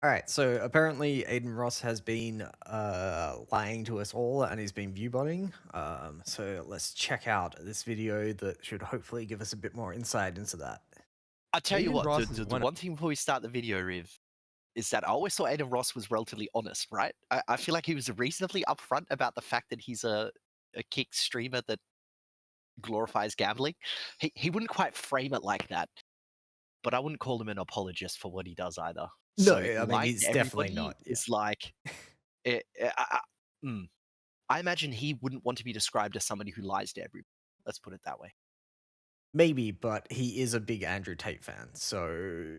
All right, so apparently Adin Ross has been lying to us all and he's been viewbotting. So let's check out this video that should hopefully give us a bit more insight into that. I tell you Adin what, Ross is the one. one thing before we start the video with is that I always thought Adin Ross was relatively honest, right? I feel like he was reasonably upfront about the fact that he's a kick streamer that glorifies gambling. He wouldn't quite frame it like that, but I wouldn't call him an apologist for what he does either. No, So I mean lying he's to definitely everybody not. Yeah, is like, it, I imagine he wouldn't want to be described as somebody who lies to everybody. Let's put it that way. maybe, but he is a big Andrew Tate fan, so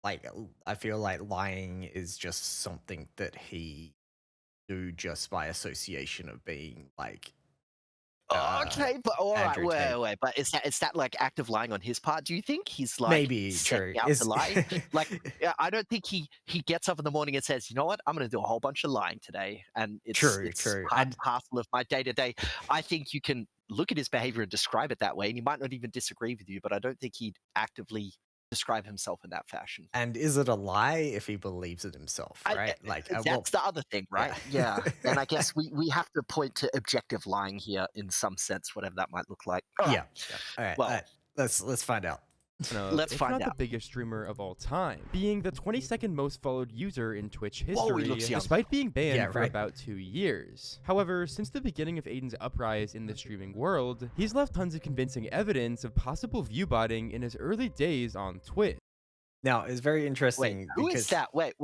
I feel like lying is just something that he do just by association of being like Okay, but all right, Andrew Tate. wait. But is that like active lying on his part? Do you think he's like Maybe true. setting out to Is lie? Like, yeah, I don't think he gets up in the morning and says, you know what, I'm going to do a whole bunch of lying today, and it's true, it's true. part and parcel of my day to day. I think you can look at his behavior and describe it that way, and he might not even disagree with you, but I don't think he'd actively describe himself in that fashion. And is it a lie if he believes it himself, I, right? Like, well, that's the other thing, right? yeah. Yeah, and I guess we have to point to objective lying here in some sense, whatever that might look like. All right. Yeah, yeah. All right, Well, let's find out. Of, let's if find not the out. biggest streamer of all time, being the 22nd most followed user in Twitch Whoa, he history, looks young. despite being banned Yeah, for right. about 2 years. However, since the beginning of Aiden's uprise in the streaming world, he's left tons of convincing evidence of possible viewbotting in his early days on Twitch. Now, it's very Wait, interesting who is because that? Wait.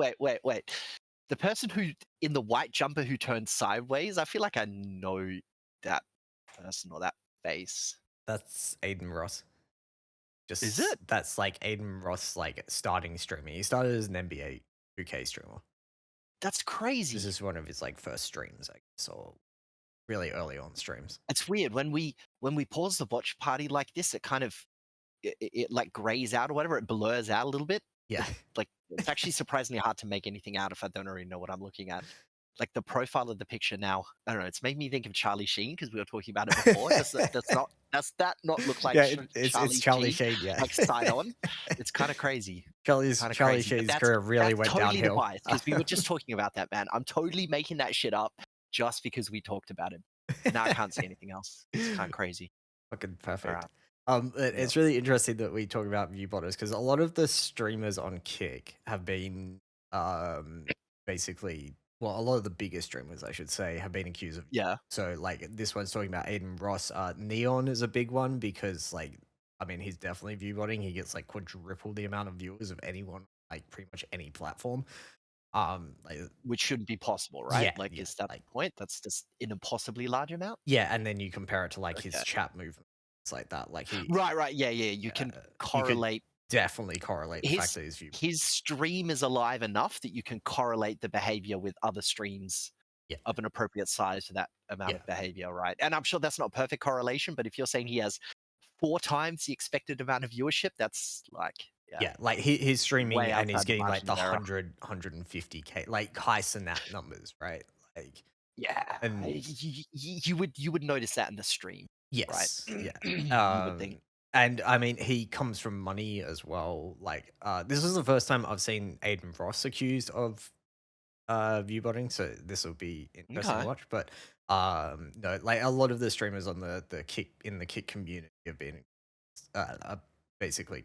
The person who in the white jumper who turned sideways. I feel like I know that person or that face. that's Adin Ross. Is it? That's like Adin Ross, like starting streaming. He started as an NBA 2K streamer. That's This crazy. is one of his like first streams, I guess, or really early on streams. It's weird when we pause the watch party like this. It kind of it like grays out or whatever. It blurs out a little bit. Yeah, Like it's actually surprisingly hard to make anything out if I don't already know what I'm looking at. Like the profile of the picture now, I don't know. It's made me think of Charlie Sheen because we were talking about it before. Does that not look like yeah. It's Charlie Charlie Sheen? Sheen. Yeah, Like side on? It's kind of crazy. Charlie Crazy. But Sheen's that's career really that's went totally downhill. biased because we were just talking about that man. I'm totally making that shit up just because we talked about him. Now I can't see anything else. It's kind of crazy. Fucking All perfect. right. It's really interesting that we talk about viewbotters because a lot of the streamers on Kick have been basically, well, a lot of the biggest streamers, I should say, have been accused of. Yeah. So like this one's talking about Adin Ross. Neon is a big one because like, I mean, he's definitely viewbotting. He gets like quadruple the amount of viewers of anyone, like pretty much any platform. Like, Which shouldn't be possible, right? yeah, Like, yeah, is that like, the point? That's just an impossibly large amount. yeah, and then you compare it to like his Okay. chat movements like that. Like he, Right. Yeah. You can you could correlate. definitely correlate the fact that he's viewbotting. His stream is alive enough that you can correlate the behavior with other streams Yeah. of an appropriate size for that amount Yeah. of behavior, right? And I'm sure that's not perfect correlation, but if you're saying he has 4 times the expected amount of viewership, that's like, Yeah, like he's streaming way and he's outside the getting like the margin of error. 150K, like high Synapse numbers, right? Like, Yeah, and you would notice that in the stream, right? yes, yeah. You would think. And I mean, he comes from money as well. Like, this is the first time I've seen Adin Ross accused of viewbotting, so this will be interesting to Okay. watch. But no, like a lot of the streamers on the Kick community have been basically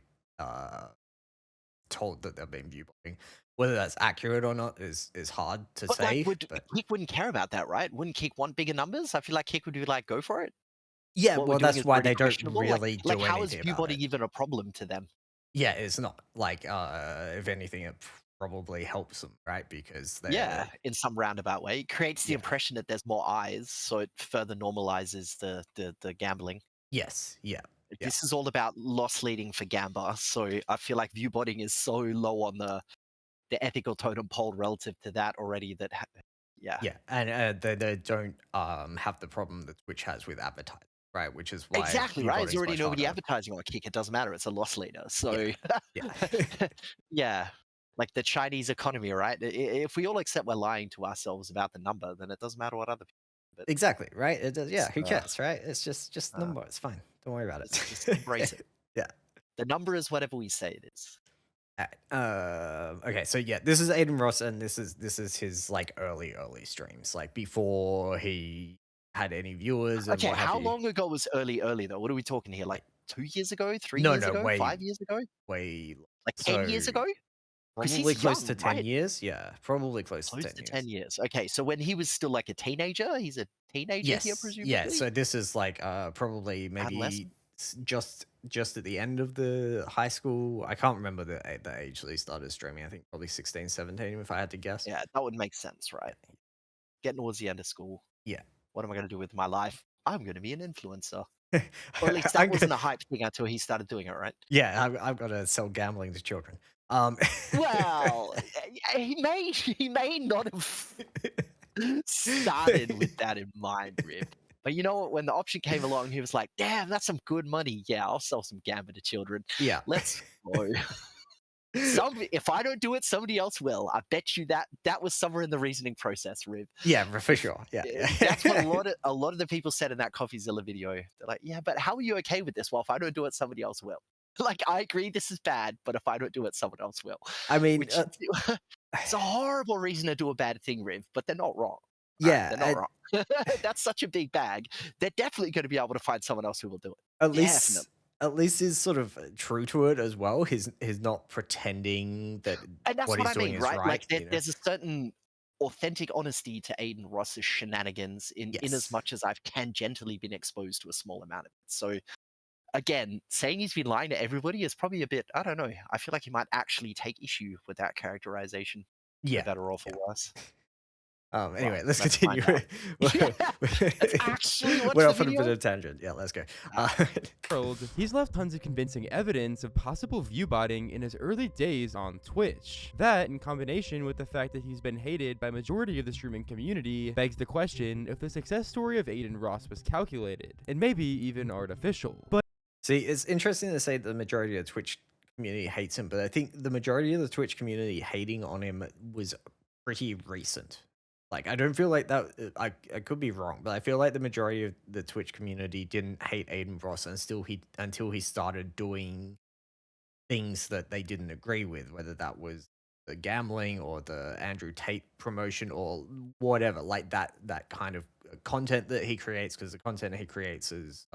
told that they've been viewbotting. Whether that's accurate or not is hard to But say. like, But Kick wouldn't care about that, right? Wouldn't Kick want bigger numbers? I feel like Kick would be like, go for it. yeah, What we're well, doing that's is why already they don't questionable. really Like do how is anything about viewbotting it. even a problem to them? Yeah, it's not like if anything, it probably helps them, right? Because they Yeah, in some roundabout way, it creates the Yeah. impression that there's more eyes, so it further normalizes the gambling. yes, yeah. This is all about loss leading for gamba, so I feel like viewbotting is so low on the ethical totem pole relative to that already that yeah. Yeah, and they don't have the problem that Twitch has with advertising, right? Which is why Exactly, right? There's viewbotting's already much nobody harder. advertising on Kick. It doesn't matter. It's a loss leader. So, Yeah. yeah, like the Chinese economy, right? If we all accept we're lying to ourselves about the number, then it doesn't matter what other people. But Exactly, right? It does, yeah, who uh, cares, right? It's just uh, number. It's fine. Don't worry about it. just embrace it. Yeah. The number is whatever we say it is. Okay, so yeah, this is Adin Ross, and this is his like early streams, like before he had any viewers and Okay, what have how you. long ago was early though? What are we talking here? Like Like 2 years ago, three no, years no, ago, way, 5 years ago, way. like 10 years So ago? Because probably he's close to young, 10 right? years. Yeah, probably close to Close 10 to 10 years. years. Okay, so when he was still like a teenager, he's a teenager here, Yes, yeah. presumably? So this is like probably maybe Adolescent? just at the end of the high school. I can't remember the age that he started streaming. I think probably 16, 17, if I had to guess. Yeah, that would make sense, right? Yeah. Getting towards the end of school. Yeah. What am I going to do with my life? I'm going to be an influencer. Or at least that I'm gonna, wasn't a hype thing until he started doing it, right? yeah, I've got to sell gambling to children. Um, Well, he may not have started with that in mind, Rip. But you know what? When the option came along, he was like, "Damn, that's some good money. Yeah, I'll sell some gambling to children. yeah. Let's go." If I don't do it, somebody else will. I bet you that was somewhere in the reasoning process, Rip. Yeah, for If sure. Yeah, yeah. that's what a lot of the people said in that CoffeeZilla video. They're like, "Yeah, but how are you okay with this? Well, if I don't do it, somebody else will." Like, I agree this is bad, but if I don't do it, someone else will. I mean, Which it's a horrible reason to do a bad thing, Riv, but they're not wrong. All right, yeah, they're not wrong. That's such a big bag. They're definitely going to be able to find someone else who will do it. at Definitely. least at least he's sort of true to it as well. He's not pretending that And that's what what he's I doing mean, is right? right, Like, you know? there's a certain authentic honesty to Adin Ross's shenanigans in as Yes. much as I've tangentially been exposed to a small amount of it. So again, saying he's been lying to everybody is probably a bit, I don't know. I feel like he might actually take issue with that characterization, for Yeah. better or for Yeah. worse. Well, Anyway, let's let's continue. find out. Yeah, let's actually watch We're the off on a bit video. of tangent. Yeah, let's go. Ah, World, he's left tons of convincing evidence of possible viewbotting in his early days on Twitch. That, in combination with the fact that he's been hated by majority of the streaming community, begs the question if the success story of Adin Ross was calculated, and maybe even artificial. But See, it's interesting to say the majority of the Twitch community hates him, but I think the majority of the Twitch community hating on him was pretty recent. Like, I don't feel like that. I could be wrong, but I feel like the majority of the Twitch community didn't hate Adin Ross until he started doing things that they didn't agree with, whether that was the gambling or the Andrew Tate promotion or whatever, like that kind of content that he creates, because the content he creates is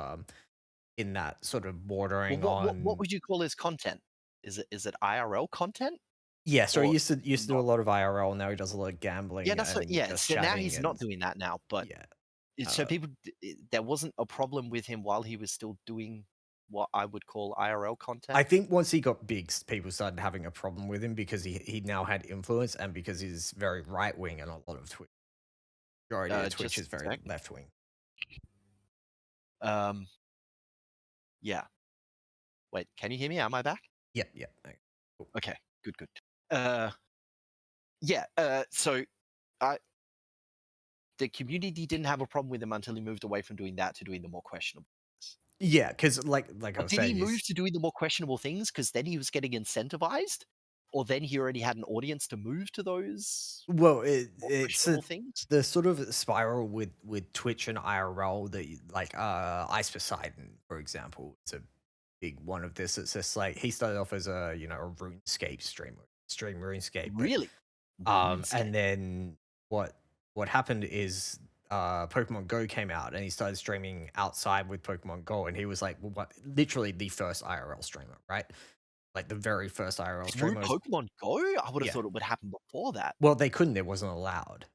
in that sort of well, bordering what on. would you call his content? Is it IRL content? Yeah, so he Or used to do a not? lot of IRL. Now he does a lot of Yeah, gambling that's what. and Yeah, just so now chatting he's not and doing that now. But yeah. so Uh, people, there wasn't a problem with him while he was still doing what I would call IRL I content. think once he got big, people started having a problem with him because he now had influence and because he's very right wing and a lot of Twitch majority of Twitch Just is a very sec. left wing. Um, yeah. Wait, can you hear me? Am I back? Yep, yep. Okay, cool. Okay, good, good. Yeah. So I the community didn't have a problem with him until he moved away from doing that to doing the more questionable things. Yeah, because like I But was did he saying, move he's to doing the more questionable things because then he was getting incentivized, or then he already had an audience to move to those well, more it's questionable things? the sort of spiral with Twitch and IRL that like Ice Poseidon, for example, it's a big one of this. It's just like he started off as a RuneScape streamer, stream RuneScape, but Really? and RuneScape. then what happened is Pokemon Go came out and he started streaming outside with Pokemon Go and he was like literally the first IRL streamer, right? Like the very first IRL Through streamer was, Pokemon Go? I would have yeah. thought it would happen before that. Well, they couldn't, it wasn't allowed.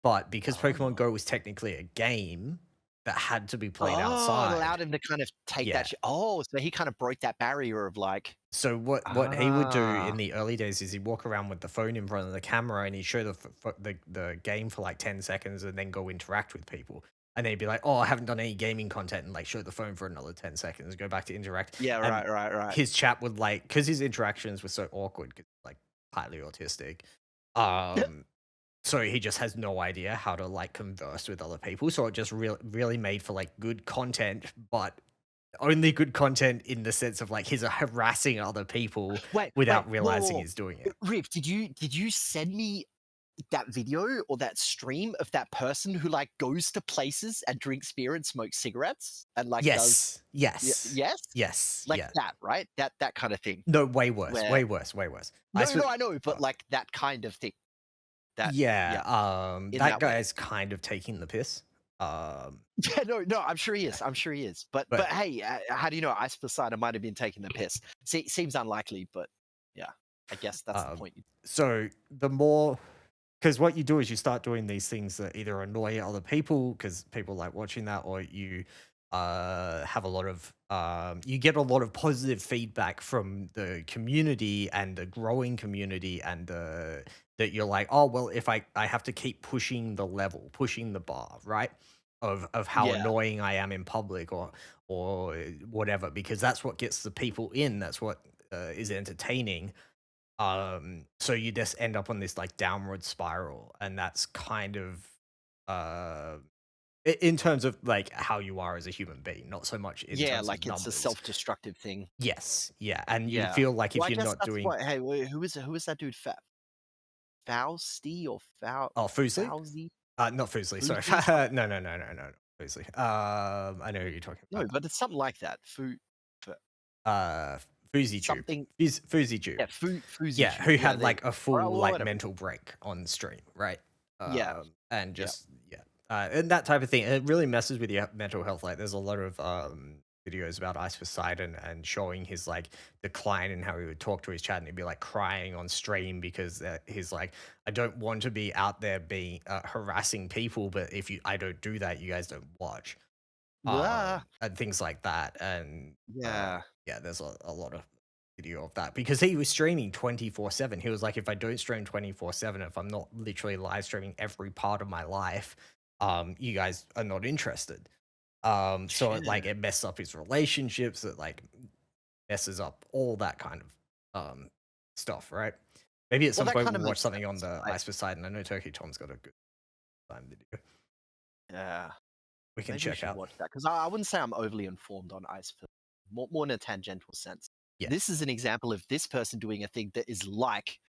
But because Pokemon Oh. Go was technically a game that had to be played Oh, it outside. allowed him to kind of take Yeah. that oh, so he kind of broke that barrier of like, So what he would do in the early days is he'd walk around with the phone in front of the camera and he'd show the game for like 10 seconds and then go interact with people. And then he'd be like, "Oh, I haven't done any gaming content," and like show the phone for another 10 seconds, go back to interact. yeah, And right. his chat would like, because his interactions were so awkward, 'cause, like highly autistic. So he just has no idea how to like converse with other people. So it just really made for like good content, but only good content in the sense of like he's harassing other people Wait, without whoa, realizing he's doing it. Rip, did you send me that video or that stream of that person who like goes to places and drinks beer and smokes cigarettes and like does Yes, yes, yes, yes, like yeah. that, right? That kind of thing. No, way worse, Where way worse, way worse. no, I know, but like that kind of thing. That Yeah, yeah, in that that way. guy's kind of taking the piss. Yeah, no, I'm sure he is. I'm sure he is. But But hey, how do you know Ice Poseidon might have been taking the piss? Seems unlikely, but yeah, I guess that's the um, point. so the more, because what you do is you start doing these things that either annoy other people because people like watching that, or you have a lot of you get a lot of positive feedback from the community and the growing community, and that you're like, oh well, if I have to keep pushing the level, pushing the bar, right, of how Yeah, annoying I am in public, or whatever, because that's what gets the people in, that's what is entertaining. So you just end up on this like downward spiral, and that's kind of uh in terms of like how you are as a human being, not so much in yeah, terms of like it's a numbers. self-destructive thing. Yes, yeah, and you Yeah. feel like Well, if I you're guess not that's doing what. Hey, who is that dude? Fausty or oh Fuslie, Fauzi? not Fuslie, sorry. Fusey? Something? No, not Fuslie. I know who you're talking No, about. but it's something like that. F- Uh, Foozy Tube, something. Foozy Tube. Yeah, Fuzi Yeah, Tube. who Yeah, had there you like a go. full Or like whatever. mental break on stream, right? Yeah, And yeah. just yeah, and that type of thing. It really messes with your mental health. Like, there's a lot of videos about Ice Poseidon and showing his like decline and how he would talk to his chat, and he'd be like crying on stream because he's like, I don't want to be out there being harassing people, but if I don't do that, you guys don't watch, Ah, and things like that. And yeah. yeah, there's a lot of video of that because he was streaming 24/7. He was like, if I don't stream 24/7, if I'm not literally live streaming every part of my life, you guys are not interested. So it like Shit. it messes up his relationships, it like messes up all that kind of stuff, right? Maybe at Well, some that point kind we'll of watch makes something on sense. the Ice Poseidon. I know Turkey Tom's got a good time video Yeah. we can Maybe we check should out. watch that because I wouldn't say I'm overly informed on ice, but more in a tangential sense. Yeah. This is an example of this person doing a thing that is like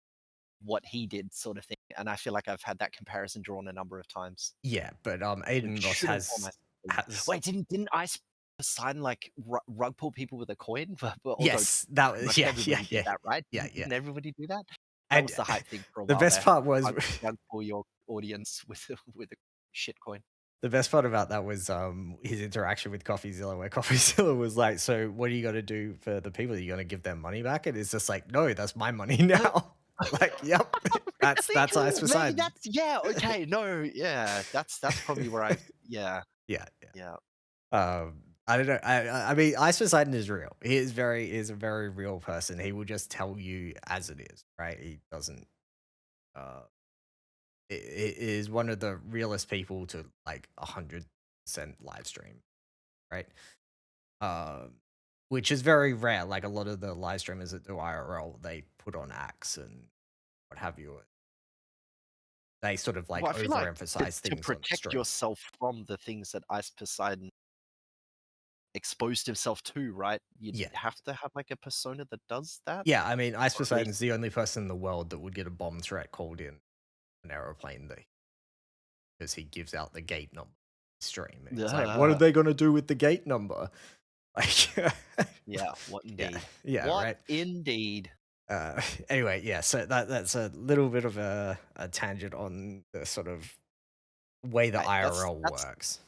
what he did, sort of thing. And I feel like I've had that comparison drawn a number of times. Yeah, but Which Adin Ross should inform has myself. Wait, didn't Ice Poseidon like rug pull people with a coin? But although yes, that pretty was much yeah, everybody did yeah, that, right? yeah, yeah. Didn't everybody do that? That And was the hype thing for a the while best there. part was Rug pull your audience with with a shit coin. the best part about that was his interaction with CoffeeZilla, where CoffeeZilla was like, "So what are you gonna do for the people? Are you gonna give them money back?" And it's just like, "No, that's my money now." Like, yep, that's Ice Maybe Poseidon. that's okay. No, yeah, that's probably where I yeah Yeah, yeah. I don't know. I mean, Ice Poseidon is real. He is a very real person. He will just tell you as it is, right? He doesn't. Uh, it is one of the realest people to like 100% live stream, right? Um, which is very rare. Like, a lot of the live streamers that do IRL, they put on acts and what have you. They sort of like Well, I feel like overemphasize to things on protect stream. yourself from the things that Ice Poseidon exposed himself to, right? You'd Yeah. have to have like a persona that does that. Yeah, I mean, Ice Or at least Poseidon's the only person in the world that would get a bomb threat called in an aeroplane because he gives out the gate number stream. And it's like, what are they gonna do with the gate number? Like, yeah, what yeah, indeed? yeah, What right. indeed? Anyway, yeah. So that's a little bit of a tangent on the sort of way the Right, IRL works.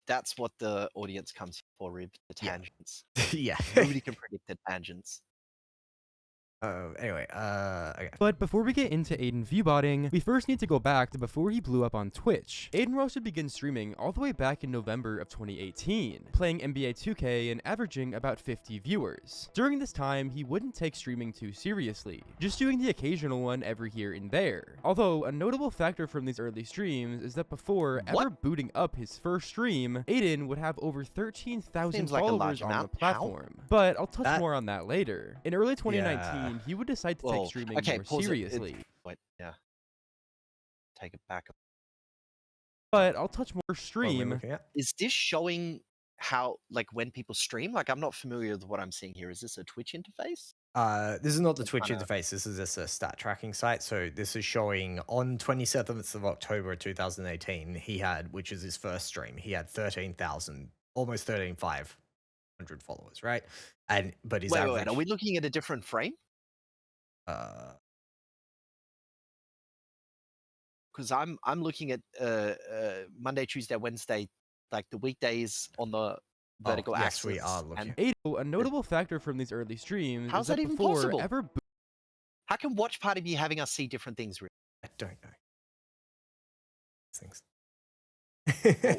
That's what the audience comes for, Rib, the Yeah. tangents. Yeah. Nobody can predict the tangents. Anyway, okay. But before we get into Adin viewbotting, we first need to go back to before he blew up on Twitch. Adin Ross would begin streaming all the way back in November of 2018, playing NBA 2K and averaging about 50 viewers. During this time, he wouldn't take streaming too seriously, just doing the occasional one every here and there. Although, a notable factor from these early streams is that before ever booting up his first stream, Adin would have over 13,000 Seems like a large followers on the amount. How? platform. But I'll touch more on that later. In early 2019, he would decide to Whoa. take streaming Okay, more pause it. seriously. Wait, yeah. Take it back. But I'll touch more What are we stream. looking at? Is this showing how, like, when people stream? Like, I'm not familiar with what I'm seeing here. Is this a Twitch interface? This is not the I'm Twitch trying to. interface. This is just a stat tracking site. So this is showing on 27th of October 2018. He had, which is his first stream, he had 13,000, almost 13,500 followers, right? But his Wait, average. are we looking at a different frame? Because I'm looking at Monday, Tuesday, Wednesday, like the weekdays on the vertical yes, axis. we are looking. A notable factor from these early streams How's is that that even before possible? ever How can Watch Party be having us see different things? Really? I don't know. Things.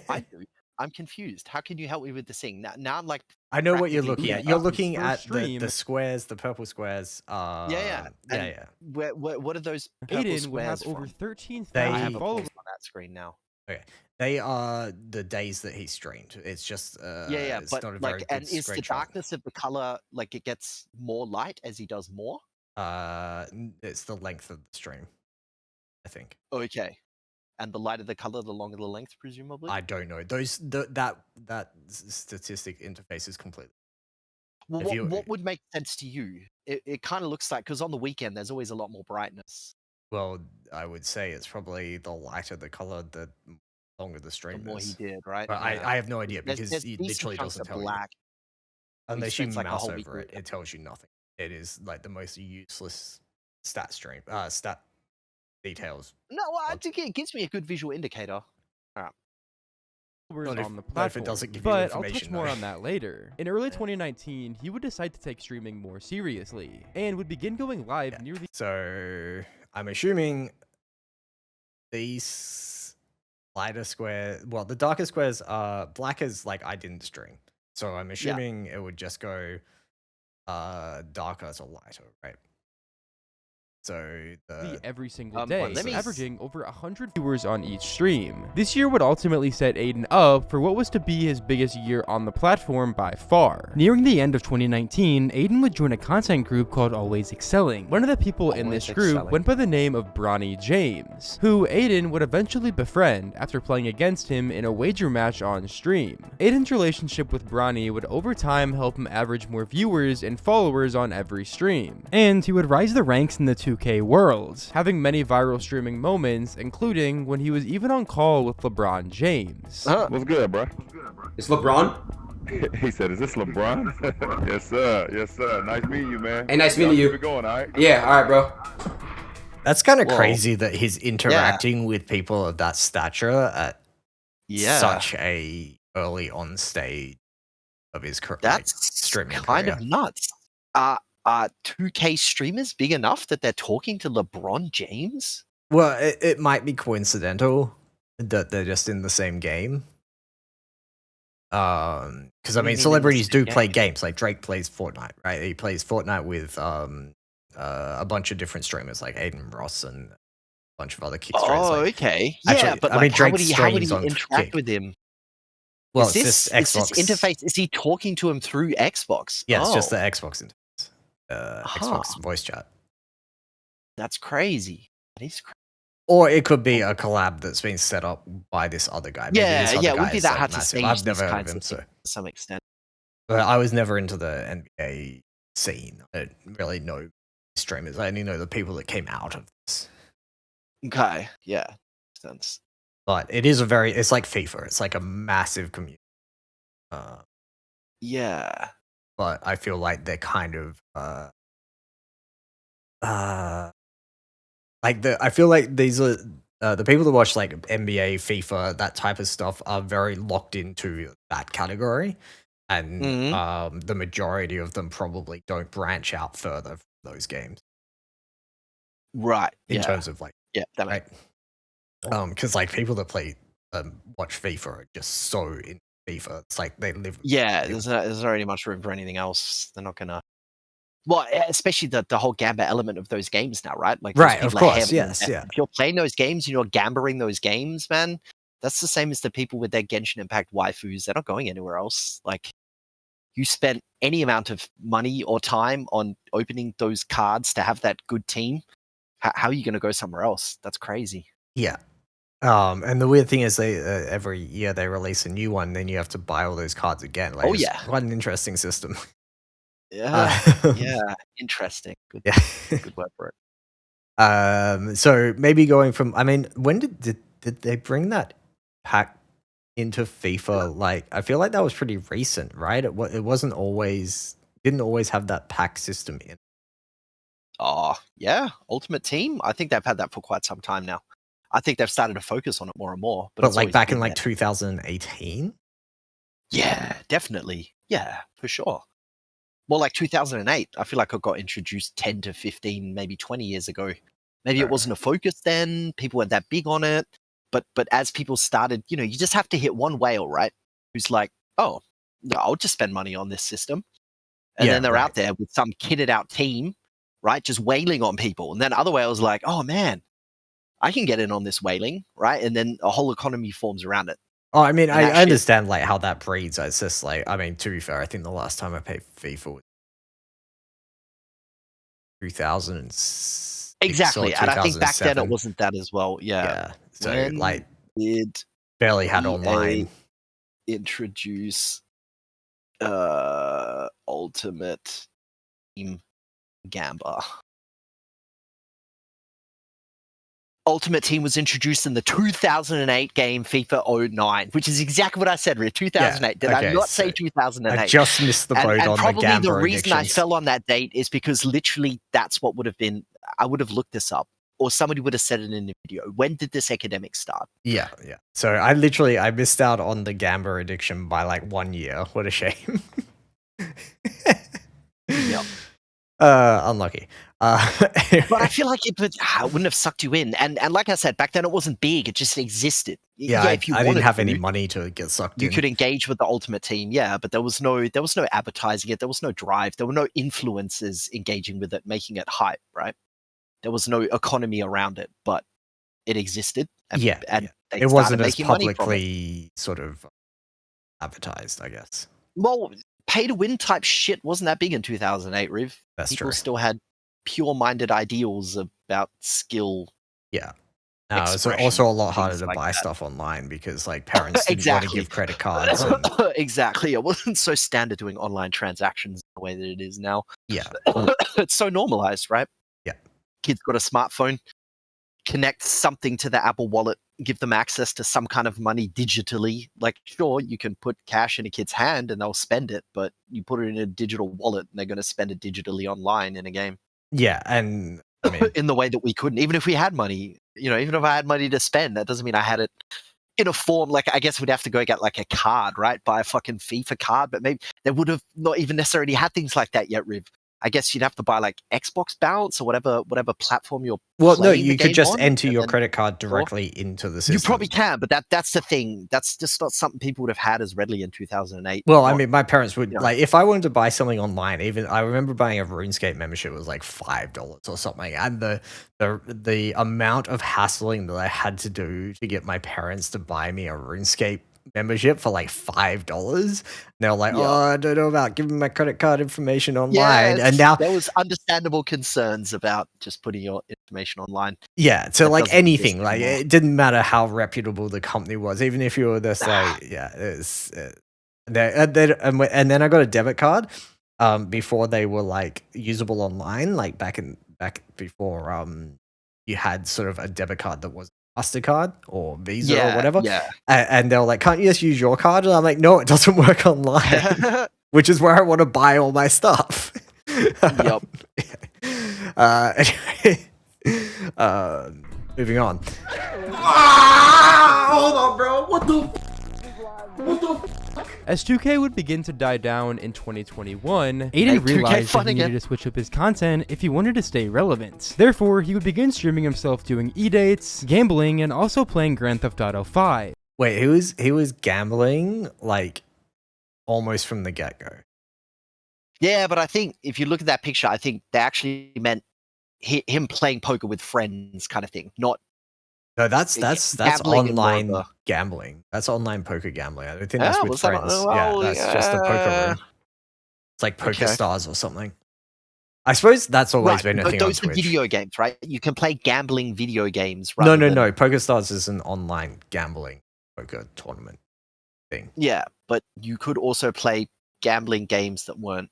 Oh, I do. I'm confused. How can you help me with the thing? Now I'm like. I know what you're practically looking at. looking You're up. looking His at first stream. the squares, the purple squares. Yeah. What are those purple Aiden would have squares over from? 13,000 I have a followers. pause on that screen now. Okay. They are the days that he streamed. It's just it's but not a like, very and good is the screenshot. darkness of the color like it gets more light as he does more? It's the length of the stream, I think. Okay, and the lighter the color, the longer the length, presumably. I don't know. That statistic interface is completely. Well, what would make sense to you? It kind of looks like, because on the weekend there's always a lot more brightness. Well, I would say it's probably the lighter the color, the longer the stream The more is. he did, right? But Yeah. I have no idea because there's he decent literally chunks doesn't of tell black. you. Unless you spends, like, a mouse whole week over it, doing it tells you nothing. It is like the most useless stat details. No, I think it gives me a good visual indicator. All right. On the platform, not if it doesn't give you but I'll touch information, more though. on that later. In early 2019, he would decide to take streaming more seriously and would begin going live near the. So I'm assuming these lighter squares, well, the darker squares are black as like I didn't stream. So I'm assuming it would just go darker to lighter, right? So every single Let day, me- averaging over 100 viewers on each stream. This year would ultimately set Aiden up for what was to be his biggest year on the platform by far. Nearing the end of 2019, Aiden would join a content group called Always Excelling. One of the people in this group went by the name of Bronny James, who Aiden would eventually befriend after playing against him in a wager match on stream. Aiden's relationship with Bronny would over time help him average more viewers and followers on every stream, and he would rise the ranks in the 2K world, having many viral streaming moments, including when he was even on call with LeBron James. What's good, bro? It's LeBron. He said, "Is this LeBron?" Yes, sir. Yes, sir. Nice meeting you, man. Hey, nice meeting you. Keep it going, all right? Yeah, all right, bro. that's kind of Whoa. crazy that he's interacting with people of that stature at such a early on stage of his career. That's streaming kind career. of nuts. Are 2K streamers big enough that they're talking to LeBron James? Well, it might be coincidental that they're just in the same game. Because I What do you mean, mean in the celebrities same do play game? games. Like Drake plays Fortnite, right? He plays Fortnite with a bunch of different streamers, like Adin Ross and a bunch of other kick streamers. Oh, like, okay. Actually, Yeah, but I mean, like, how would Drake he streams on interact Kick. with him? Well, is it's just this Xbox interface? Is he talking to him through Xbox? Yeah, it's just Oh, the Xbox interface. Xbox voice chat. that's crazy. That is crazy. Or it could be a collab that's been set up by this other guy. Maybe this other Yeah, it guy wouldn't be is, that like, hard to massive. stage I've these never heard of kinds him, of so. things to some extent. But I was never into the NBA scene. I don't really know streamers. I only know the people that came out of this. Okay, yeah, makes sense. But it is it's like FIFA. It's like a massive community. Yeah, But I feel like they're kind of I feel like these are the people that watch like NBA, FIFA, that type of stuff are very locked into that category, and the majority of them probably don't branch out further from those games right. in terms of like that right, because like people that play watch FIFA are just so in FIFA. It's like they live. there's not really much room for anything else. They're not gonna. Well, especially the whole gamba element of those games now, right? Like, those Right, of people are course, heavily yes, invested. yeah. If you're playing those games and you're gambling those games, man, that's the same as the people with their Genshin Impact waifus. They're not going anywhere else. Like, you spent any amount of money or time on opening those cards to have that good team. How are you going to go somewhere else? That's crazy. Yeah. And the weird thing is they every year they release a new one, then you have to buy all those cards again. Like, Oh, it's yeah. quite an interesting system. Yeah, interesting. Good, Yeah. good word for it. So maybe going from, I mean, when did they bring that pack into FIFA? Like, I feel like that was pretty recent, right? It wasn't always, didn't always have that pack system in. Oh, yeah, Ultimate Team. I think they've had that for quite some time now. I think they've started to focus on it more and more. But But it's like always back in been like there. 2018. Yeah, definitely. Yeah, for sure. More like 2008. I feel like it got introduced 10 to 15, maybe 20 years ago. Maybe it wasn't a focus then. People weren't that big on it. But as people started, you just have to hit one whale, right? Who's like, oh, no, I'll just spend money on this system. And Yeah, then they're right. out there with some kitted out team, right? Just whaling on people. And then other whales like, oh man, I can get in on this whaling, right? And then a whole economy forms around it. Oh, I mean, And I that shit, understand like how that breeds. It's just like, I mean, to be fair, I think the last time I played FIFA was 2006 or exactly. And I think back then it 2007. wasn't that as well. Yeah. Yeah, so When like did barely had EA online. introduce Ultimate Team Gamba? Ultimate Team was introduced in the 2008 game FIFA 09, which is exactly what I said, Rick. 2008. Did I okay, not say so 2008? I just missed the boat and on the probably the Gamba reason I addictions. fell on that date is because literally that's what would have been. I would have looked this up, or somebody would have said it in the video. When did this epidemic start? Yeah. So I missed out on the Gamba addiction by like 1 year. What a shame. Yep. Unlucky. But I feel like it wouldn't have sucked you in. And like I said, back then it wasn't big; it just existed. Yeah, if you I didn't wanted have to, any money to get sucked you in. could engage with the Ultimate Team, yeah, but there was no advertising it, there was no drive, there were no influencers engaging with it, making it hype, right? There was no economy around it, but it existed. And Yeah. they It started wasn't as making money from it. publicly sort of advertised, I guess. Well, pay to win type shit wasn't that big in 2008, Riv. That's People true. still had pure-minded ideals about skill. Yeah. No, it's expression, also a lot harder things to like buy that. stuff online because like parents didn't want to Exactly. give credit cards. And Exactly. It wasn't so standard doing online transactions the way that it is now. yeah. It's so normalized, right? Yeah. Kids got a smartphone, connect something to the Apple Wallet, give them access to some kind of money digitally. Like, sure, you can put cash in a kid's hand and they'll spend it, but you put it in a digital wallet and they're going to spend it digitally online in a game. Yeah, and I mean, in the way that we couldn't, even if we had money, even if I had money to spend, that doesn't mean I had it in a form. Like, I guess we'd have to go get like a card, right? Buy a fucking FIFA card, but maybe they would have not even necessarily had things like that yet, Riv. I guess you'd have to buy like Xbox balance or whatever platform you're well, no, playing the you could game just on, enter and your then- credit card directly into the system. You probably can, but that's the thing. That's just not something people would have had as readily in 2008. Well, I mean, my parents would Yeah. like if I wanted to buy something online. Even I remember buying a RuneScape membership was like $5 or something, and the amount of hassling that I had to do to get my parents to buy me a RuneScape membership for like $5. They're like, Yeah. oh, I don't know about giving my credit card information online, Yes, and now there was understandable concerns about just putting your information online. yeah, so That like doesn't exist anything, like anymore. it didn't matter how reputable the company was, even if you were just like, yeah, it's and then I got a debit card, before they were like usable online, like back before you had sort of a debit card that was MasterCard or Visa or whatever, Yeah. and they were like, can't you just use your card? And I'm like, no, it doesn't work online, which is where I want to buy all my stuff. Yup. Anyway. Moving on. Hold on, bro. What the? As 2K would begin to die down in 2021, Make Adin 2K realized fun that he again. needed to switch up his content if he wanted to stay relevant. Therefore, he would begin streaming himself doing e-dates, gambling, and also playing Grand Theft Auto 5. Wait, he was gambling like almost from the get-go. Yeah, but I think if you look at that picture, I think they actually meant him playing poker with friends, kind of thing. Not No, that's gambling in more of online a- gambling. That's online poker gambling. I don't think that's with was that- friends. well, yeah, that's just a poker room. It's like Poker Okay. Stars or something. I suppose that's always Right, been a but thing on those are Twitch. video games, right? You can play gambling video games. No, rather than- no. Poker Stars is an online gambling poker tournament thing. Yeah, but you could also play gambling games that weren't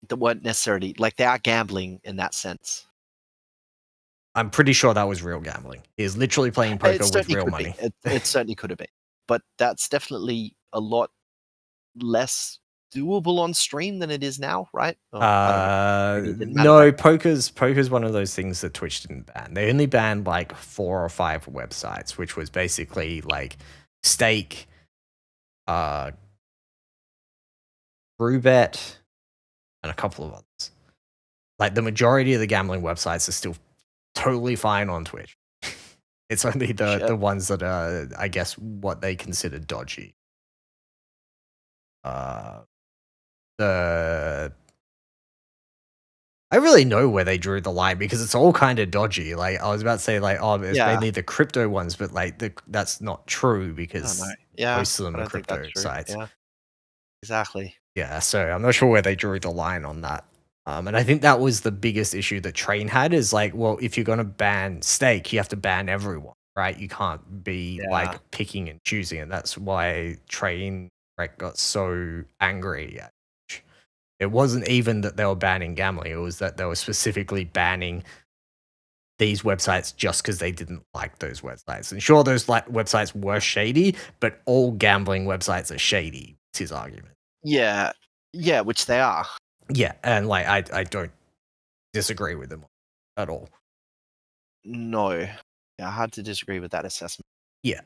that weren't necessarily like they are gambling in that sense. I'm pretty sure that was real gambling. He is literally playing poker It with certainly real could money. be. It certainly could have been, but that's definitely a lot less doable on stream than it is now, right? Oh, I don't know. Maybe it didn't matter No, back then. poker's one of those things that Twitch didn't ban. They only banned like 4 or 5 websites, which was basically like Stake, Brewbet, and a couple of others. Like the majority of the gambling websites are still totally fine on Twitch. It's only the ones that are, I guess, what they consider dodgy. I really know where they drew the line because it's all kind of dodgy. Like I was about to say, like, oh, it's mainly the crypto ones, but like that's not true because most of them are crypto sites. Yeah, exactly. Yeah, so I'm not sure where they drew the line on that. And I think that was the biggest issue that Train had is like, well, if you're going to ban Stake, you have to ban everyone, right? You can't be like picking and choosing. And that's why Train got so angry at Twitch. It wasn't even that they were banning gambling. It was that they were specifically banning these websites just because they didn't like those websites. And sure, those websites were shady, but all gambling websites are shady. It's his argument. Yeah, which they are. Yeah, and like I don't disagree with them at all. No, yeah, hard to disagree with that assessment. Yeah.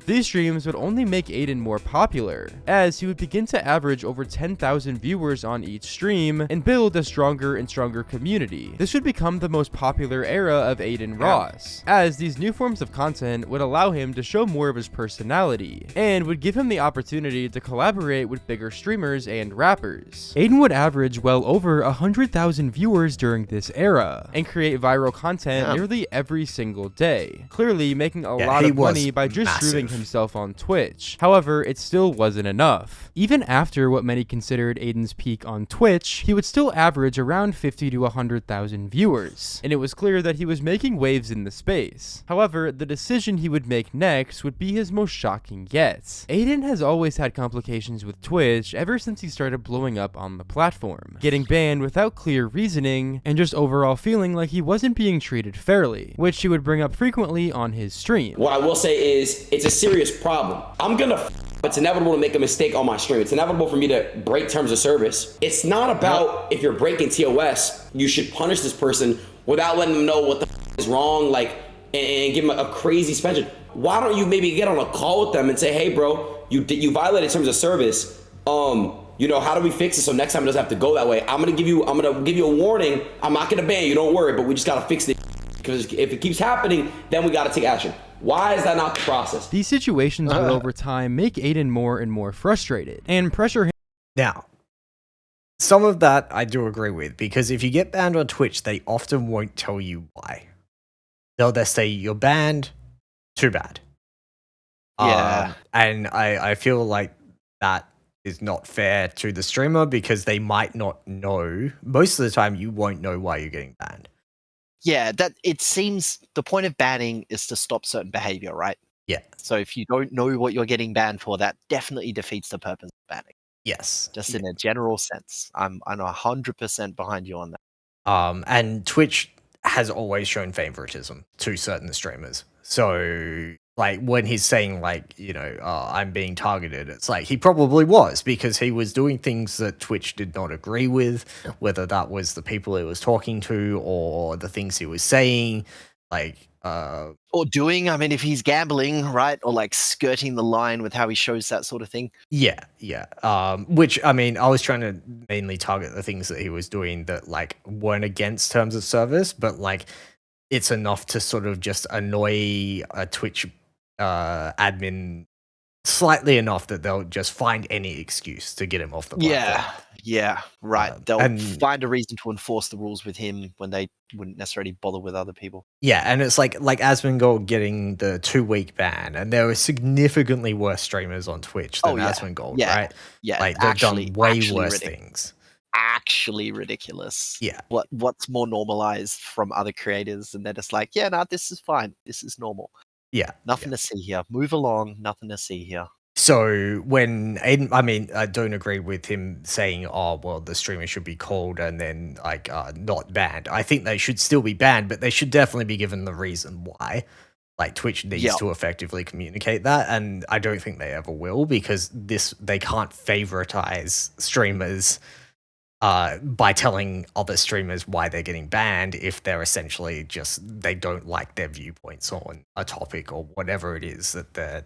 These streams would only make Adin more popular, as he would begin to average over 10,000 viewers on each stream and build a stronger and stronger community. This would become the most popular era of Adin Ross, as these new forms of content would allow him to show more of his personality, and would give him the opportunity to collaborate with bigger streamers and rappers. Adin would average well over 100,000 viewers during this era, and create viral content nearly every single day, clearly making a lot of money by just streaming himself on Twitch. However, it still wasn't enough. Even after what many considered Adin's peak on Twitch, he would still average around 50 to 100,000 viewers, and it was clear that he was making waves in the space. However, the decision he would make next would be his most shocking yet. Adin has always had complications with Twitch ever since he started blowing up on the platform, getting banned without clear reasoning, and just overall feeling like he wasn't being treated fairly, which he would bring up frequently on his stream. What I will say is, it's a serious problem. It's inevitable to make a mistake on my stream. It's inevitable for me to break terms of service. It's not about if you're breaking TOS, you should punish this person without letting them know what the is wrong, like, and give them a crazy suspension. Why don't you maybe get on a call with them and say, hey bro, you violated terms of service. You know, how do we fix it so next time it doesn't have to go that way? I'm gonna give you a warning. I'm not gonna ban you, don't worry, but we just gotta fix it. Because if it keeps happening, then we gotta take action. Why is that not the process? These situations will over time make Adin more and more frustrated and pressure him. Now, some of that I do agree with, because if you get banned on Twitch, they often won't tell you why. They'll just say you're banned, too bad. And I feel like that is not fair to the streamer because they might not know. Most of the time, you won't know why you're getting banned. Yeah, that it seems the point of banning is to stop certain behavior, right? Yeah. So if you don't know what you're getting banned for, that definitely defeats the purpose of banning. Yes. Just in a general sense. I'm 100% behind you on that. And Twitch has always shown favoritism to certain streamers. So like when he's saying like, you know, I'm being targeted, it's like he probably was, because he was doing things that Twitch did not agree with, whether that was the people he was talking to or the things he was saying, like or doing, I mean, if he's gambling, right, or like skirting the line with how he shows that sort of thing. Yeah. Which, I mean, I was trying to mainly target the things that he was doing that like weren't against terms of service, but like it's enough to sort of just annoy a Twitch admin slightly enough that they'll just find any excuse to get him off the platform. Yeah, right. They'll find a reason to enforce the rules with him when they wouldn't necessarily bother with other people. Yeah, and it's like Asmongold getting the 2-week ban, and there were significantly worse streamers on Twitch than Asmongold, right? Yeah, like they've done way worse things. Actually ridiculous. Yeah. What's more normalized from other creators, and they're just like, yeah, no, this is fine. This is normal. Yeah. Nothing to see here. Move along. Nothing to see here. So when Aiden, I mean, I don't agree with him saying, "Oh, well, the streamer should be called and then like not banned." I think they should still be banned, but they should definitely be given the reason why. Like Twitch needs Yeah. to effectively communicate that, and I don't think they ever will because they can't favoritize streamers by telling other streamers why they're getting banned if they're essentially just they don't like their viewpoints on a topic or whatever it is that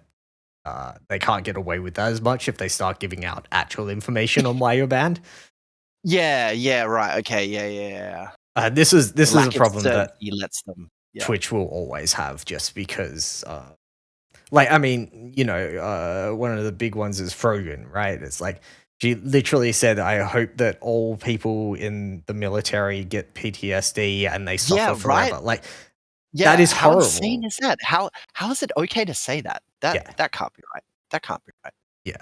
they can't get away with that as much if they start giving out actual information on why you're banned. Yeah, right. Okay, yeah. This is a Lack of problem that certainty lets them. Yeah. Twitch will always have, just because. Like, I mean, you know, one of the big ones is Frogan, right? It's like she literally said, "I hope that all people in the military get PTSD and they suffer forever." Right. Like, Yeah, that is how horrible. insane is that? How is it okay to say that? That can't be right. That can't be right. Yeah.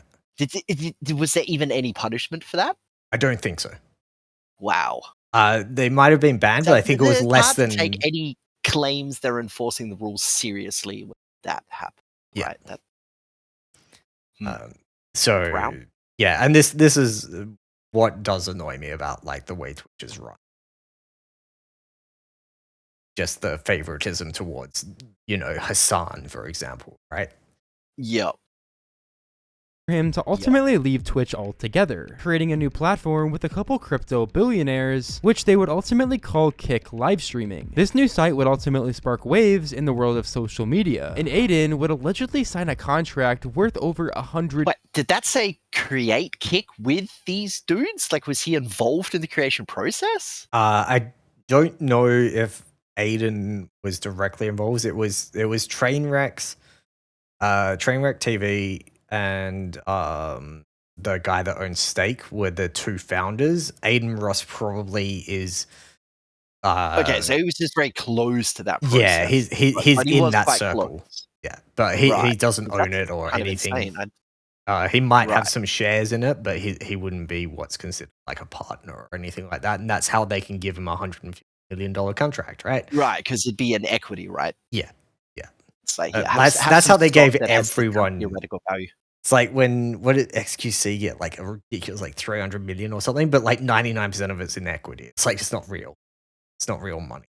Was there even any punishment for that? I don't think so. Wow. They might have been banned, but I think it was It's less hard to than. take any claims they're enforcing the rules seriously when that happens. Yeah. Right. So Wow. yeah, and this is what does annoy me about like the way Twitch is run. Just the favoritism towards, you know, Hassan, for example, right? Yep. him to ultimately leave Twitch altogether, creating a new platform with a couple crypto billionaires, which they would ultimately call Kick live streaming. This new site would ultimately spark waves in the world of social media, and Adin would allegedly sign a contract worth over 100. But did that say create Kick with these dudes? Like, was he involved in the creation process? I don't know if Adin was directly involved. It was Trainwreck TV and the guy that owns Stake were the two founders. Adin Ross probably is. Okay, so he was just very close to that process. Yeah, he's but he in was that quite circle. close. Yeah, but he Right. doesn't own That's it or kind of anything. insane. He might have Right. some shares in it, but he wouldn't be what's considered like a partner or anything like that. And that's how they can give him $150 million contract, right? Right, because it'd be an equity, right? Yeah. It's like, That's have how some they stock gave that has some everyone. theoretical value. It's like what did XQC get? Like a ridiculous, like 300 million or something, but like 99% of it's in equity. It's like it's not real. It's not real money.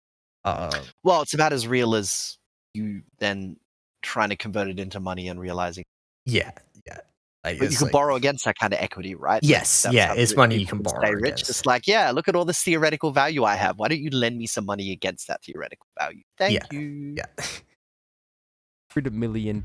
Well, it's about as real as you then trying to convert it into money and realizing. Yeah. Like, But you can borrow against that kind of equity, right? Yes, That's yeah, how it's rich money you people can stay borrow rich. against. It's like, yeah, look at all this theoretical value I have. Why don't you lend me some money against that theoretical value? Thank you. Yeah. $100 million.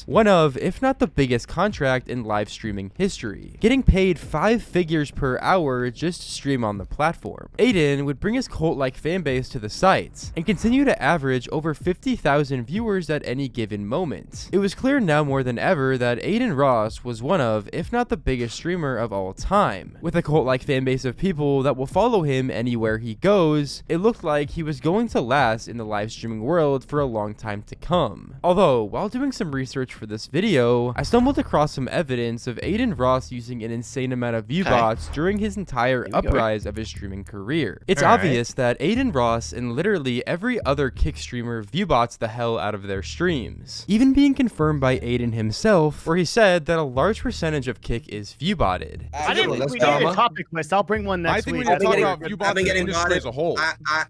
One of, if not the biggest contract in live streaming history, getting paid 5 figures per hour just to stream on the platform. Adin would bring his cult-like fanbase to the site and continue to average over 50,000 viewers at any given moment. It was clear now more than ever that Adin Ross was one of, if not the biggest streamer of all time. With a cult-like fanbase of people that will follow him anywhere he goes, it looked like he was going to last in the live streaming world for a long time to come. Although, while doing some research for this video, I stumbled across some evidence of Adin Ross using an insane amount of viewbots during his entire uprise of his streaming career. It's obvious that Adin Ross and literally every other Kick streamer viewbots the hell out of their streams, even being confirmed by Adin himself, where he said that a large percentage of Kick is viewbotted. I didn't think we needed a topic list. I'll bring one next I think week. we need to talk I've about been viewbots in the industry as a whole.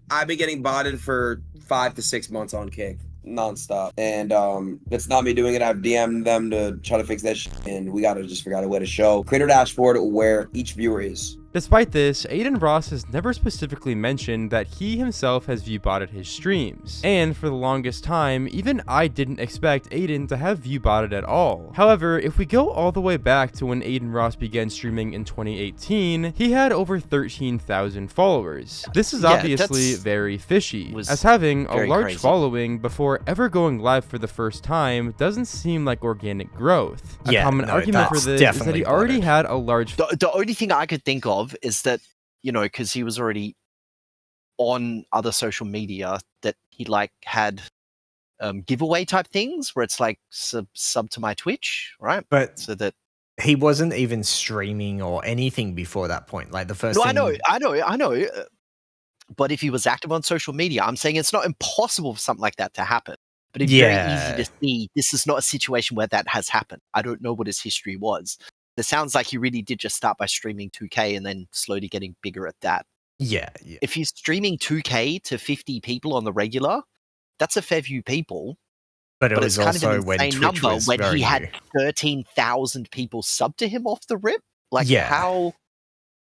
I've been getting botted for 5 to 6 months on Kick, nonstop, and that's not me doing it. I've DM'd them to try to fix that shit, and we gotta just figure out a way to show creator dashboard where each viewer is. Despite this, Adin Ross has never specifically mentioned that he himself has viewbotted his streams, and for the longest time, even I didn't expect Adin to have viewbotted at all. However, if we go all the way back to when Adin Ross began streaming in 2018, he had over 13,000 followers. This is obviously very fishy, as having a large following before ever going live for the first time doesn't seem like organic growth. A common argument for this is that he already had a large... The only thing I could think of is that, you know, because he was already on other social media, that he like had giveaway type things where it's like sub to my Twitch, right? But so that he wasn't even streaming or anything before that point. Like the first no, thing... I know. But if he was active on social media, I'm saying it's not impossible for something like that to happen. But it's very easy to see this is not a situation where that has happened. I don't know what his history was. It sounds like he really did just start by streaming 2K and then slowly getting bigger at that. Yeah. If he's streaming 2K to 50 people on the regular, that's a fair few people. But it it's was kind of also an when insane Twitch number was when very he had new. 13,000 people sub to him off the rip. Like, how?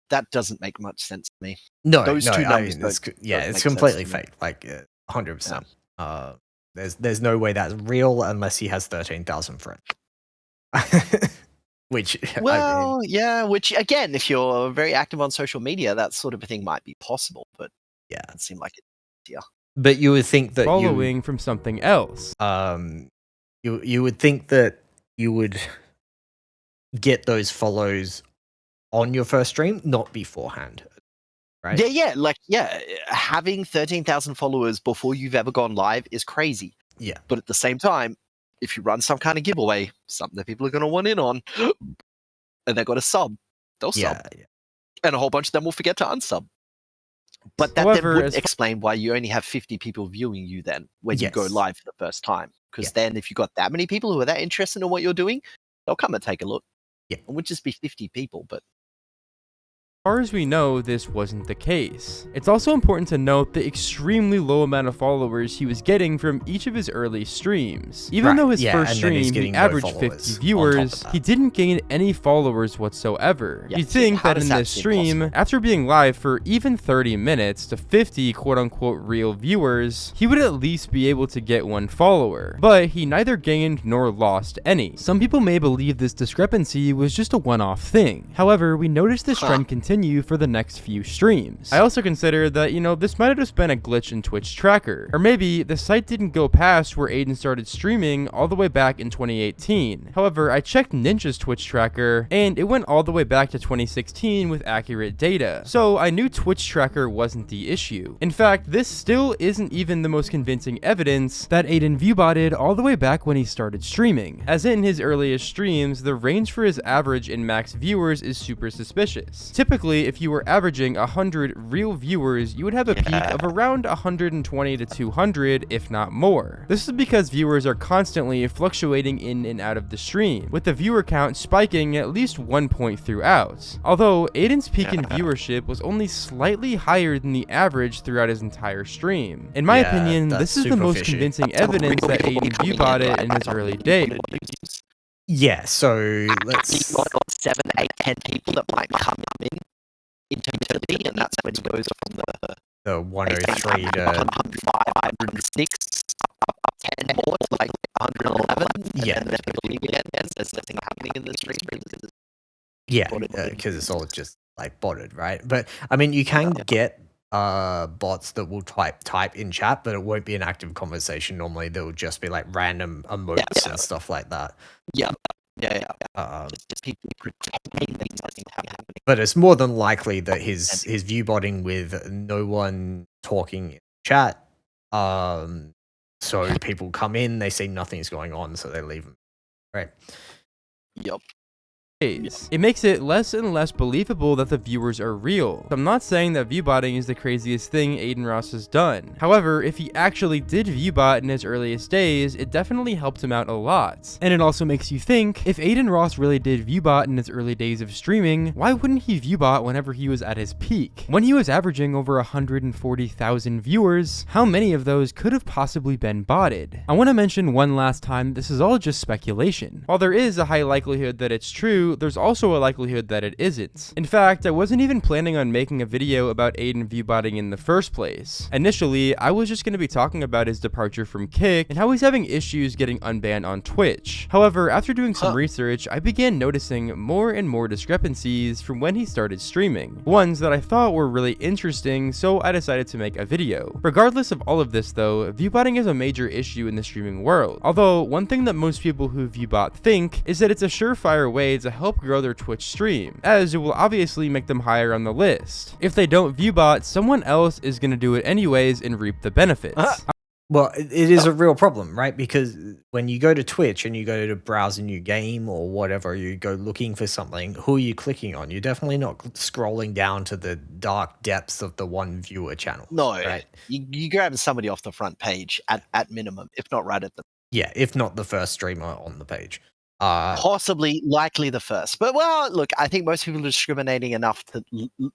That doesn't make much sense to me. No, Those two numbers it's completely fake. Like 100%. There's no way that's real unless he has 13,000 friends. Which which again, if you're very active on social media, that sort of a thing might be possible, but it seemed like it. But you would think that following from something else. You would think that you would get those follows on your first stream, not beforehand. Right? Having 13,000 followers before you've ever gone live is crazy. Yeah. But at the same time, if you run some kind of giveaway, something that people are going to want in on, and they've got a sub, they'll sub. And a whole bunch of them will forget to unsub. But that then would explain why you only have 50 people viewing you then when you go live for the first time. Because then if you've got that many people who are that interested in what you're doing, they'll come and take a look. Yeah. It would just be 50 people, but As far as we know, this wasn't the case. It's also important to note the extremely low amount of followers he was getting from each of his early streams. Even though his first stream he averaged 50 viewers, he didn't gain any followers whatsoever. You'd think that in this stream, after being live for even 30 minutes to 50 quote-unquote real viewers, he would at least be able to get one follower. But he neither gained nor lost any. Some people may believe this discrepancy was just a one-off thing. However, we noticed this trend continue for the next few streams. I also consider that, this might have just been a glitch in Twitch tracker. Or maybe the site didn't go past where Adin started streaming all the way back in 2018. However, I checked Ninja's Twitch tracker, and it went all the way back to 2016 with accurate data. So I knew Twitch tracker wasn't the issue. In fact, this still isn't even the most convincing evidence that Adin viewbotted all the way back when he started streaming. As in his earliest streams, the range for his average and max viewers is super suspicious. Typically, if you were averaging 100 real viewers, you would have a peak of around 120 to 200, if not more. This is because viewers are constantly fluctuating in and out of the stream, with the viewer count spiking at least 1 point throughout. Although, Adin's peak in viewership was only slightly higher than the average throughout his entire stream. In my opinion, this is the most convincing evidence that Adin viewbotted in his early days. Yeah, so let's... 7, 8, 10 people that might come in intermittently, and that's when he goes from the 103 to 106 up 10 more to like 111. Yeah. And then people leave again as there's nothing happening in the stream. Yeah, because it's all just like botted, right? But I mean, you can get bots that will type in chat, but it won't be an active conversation. Normally, there will just be like random emotes and stuff like that. Just people pretending that nothing happening. But it's more than likely that his viewbotting with no one talking in chat. So people come in, they see nothing's going on, so they leave them. Right. Yep. It makes it less and less believable that the viewers are real. I'm not saying that viewbotting is the craziest thing Adin Ross has done. However, if he actually did viewbot in his earliest days, it definitely helped him out a lot. And it also makes you think, if Adin Ross really did viewbot in his early days of streaming, why wouldn't he viewbot whenever he was at his peak? When he was averaging over 140,000 viewers, how many of those could have possibly been botted? I want to mention one last time, this is all just speculation. While there is a high likelihood that it's true, there's also a likelihood that it isn't. In fact, I wasn't even planning on making a video about Adin viewbotting in the first place. Initially, I was just going to be talking about his departure from Kick and how he's having issues getting unbanned on Twitch. However, after doing some research, I began noticing more and more discrepancies from when he started streaming. Ones that I thought were really interesting, so I decided to make a video. Regardless of all of this though, viewbotting is a major issue in the streaming world. Although, one thing that most people who viewbot think is that it's a surefire way to help grow their Twitch stream, as it will obviously make them higher on the list. If they don't viewbot, someone else is going to do it anyways and reap the benefits. Well, it is a real problem, right? Because when you go to Twitch and you go to browse a new game or whatever, you go looking for something, who are you clicking on? You're definitely not scrolling down to the dark depths of the one viewer channel, No, right? you grabbing somebody off the front page at minimum, if not right at the Yeah, if not the first streamer on the page. possibly likely the first. But well, look, I think most people are discriminating enough to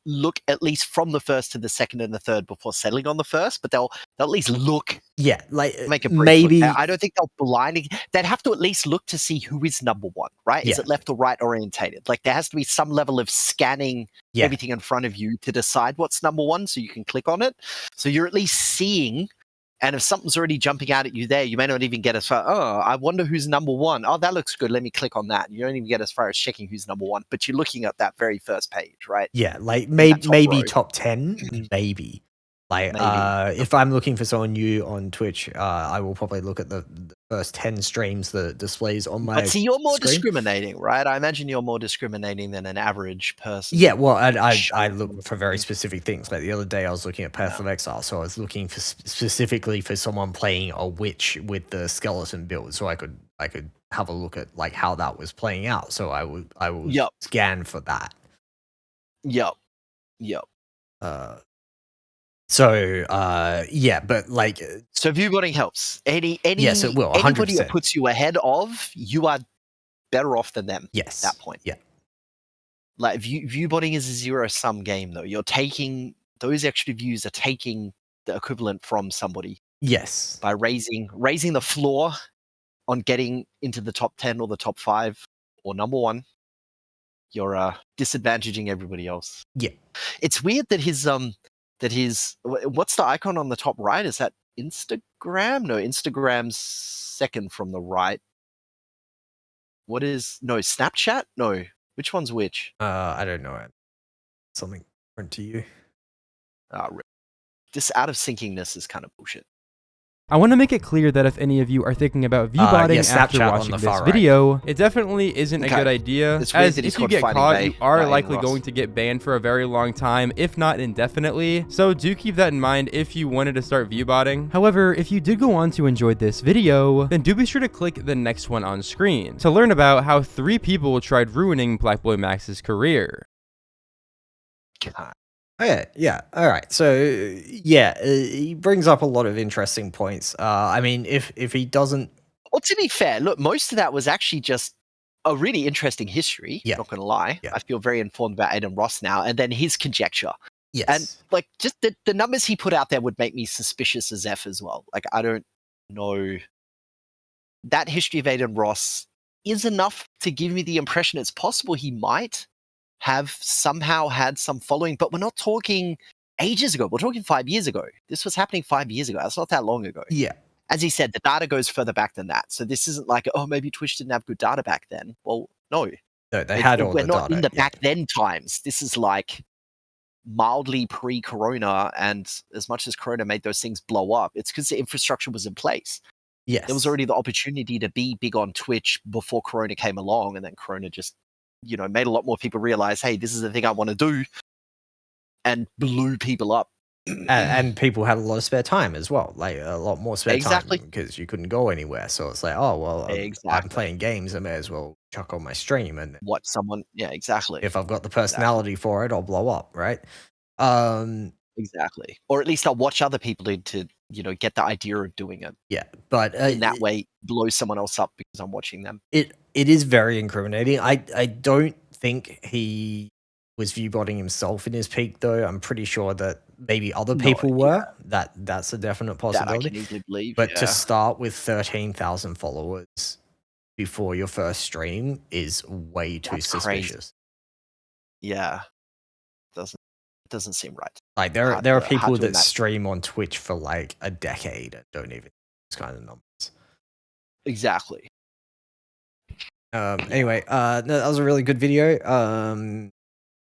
look at least from the first to the second and the third before settling on the first, but they'll at least look. Yeah, like Make a brief maybe look. I don't think they'll blindly. They'd have to at least look to see who is number one, right? Is Yeah. it left or right orientated? Like there has to be some level of scanning Yeah. everything in front of you to decide what's number one, so you can click on it. So you're at least seeing. And if something's already jumping out at you there, you may not even get as far. Oh, I wonder who's number one. Oh, that looks good. Let me click on that. You don't even get as far as checking who's number one, but you're looking at that very first page, right? Yeah, like that top maybe row. top 10, maybe. Like Maybe. if I'm looking for someone new on Twitch, I will probably look at the first 10 streams that displays on my But see, you're more screen. discriminating, right? I imagine you're more discriminating than an average person. Yeah, well, I Showing look for very specific things. Like the other day, I was looking at Path of Exile, so I was looking for specifically for someone playing a witch with the skeleton build, so I could have a look at like how that was playing out. So I will Yep. scan for that. Yep. Yeah, but like So viewbotting helps. Yes, it will, Anybody 100%. that puts you ahead of, you are better off than them. yes, At that point. yeah, Like viewbotting is a zero-sum game, though. You're taking those extra views are taking the equivalent from somebody yes, by raising the floor on getting into the top 10 or the top 5 or number 1. You're disadvantaging everybody else. Yeah. It's weird that his what's the icon on the top right? Is that Instagram? No, Instagram's second from the right. What is Snapchat? No. Which one's which? I don't know. Something different to you. This out of syncingness is kind of bullshit. I want to make it clear that if any of you are thinking about viewbotting yeah, after Snapchat on watching the this far right. video, it definitely isn't Okay. a good idea, It's weird as that he's if you called get Finding caught, Bay you are by Adin likely Ross. going to get banned for a very long time, if not indefinitely, so do keep that in mind if you wanted to start viewbotting. However, if you did go on to enjoy this video, then do be sure to click the next one on screen to learn about how 3 people tried ruining Black Boy Max's career. God. Okay, yeah, all right. So yeah, he brings up a lot of interesting points. I mean, if he doesn't, Well, to be fair, look, most of that was actually just a really interesting history. Yeah. Not going to lie. Yeah. I feel very informed about Adin Ross now, and then his conjecture. yes, And like just the numbers he put out there would make me suspicious as F as well. Like I don't know. That history of Adin Ross is enough to give me the impression it's possible he might have somehow had some following, but we're not talking ages ago. We're talking 5 years ago. This was happening 5 years ago. That's not that long ago. yeah, As he said, the data goes further back than that. So this isn't like, oh, maybe Twitch didn't have good data back then. Well, no. no, they had all We're the not data. in the yeah. back then times. This is like mildly pre-corona, and as much as corona made those things blow up, it's because the infrastructure was in place. Yes, There was already the opportunity to be big on Twitch before corona came along, and then corona just made a lot more people realize, hey, this is the thing I want to do, and blew people up. and people had a lot of spare time as well, like a lot more spare Exactly. time because you couldn't go anywhere. So it's like, oh well, I'm Exactly. playing games, I may as well chuck on my stream, and Watch someone, yeah, exactly. if I've got the personality for it, I'll blow up, right? Exactly. Or at least I'll watch other people to get the idea of doing it. Yeah, but In that way, blow someone else up because I'm watching them. it is very incriminating. I don't think he was viewbotting himself in his peak, though. I'm pretty sure that maybe other No, people yeah. were. That's a definite That I possibility. can easily believe. But yeah. to start with 13,000 followers before your first stream is way too That's crazy. suspicious. Yeah. It doesn't seem right. Like there Hard are to- people hard to that imagine. stream on Twitch for like a decade and don't even those kind of numbers. Exactly. Anyway, no, that was a really good video.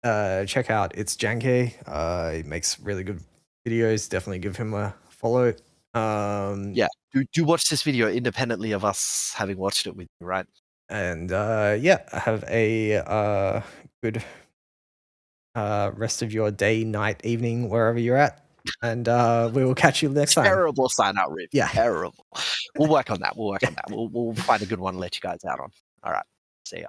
Check out It's Janke. He makes really good videos. Definitely give him a follow. Yeah. Do watch this video independently of us having watched it with you, right? And yeah, have a good rest of your day, night, evening, wherever you're at. And we will catch you next time. Terrible sign out, Riv. Yeah. Terrible. We'll work on that. We'll find a good one and let you guys out on. All right. See ya.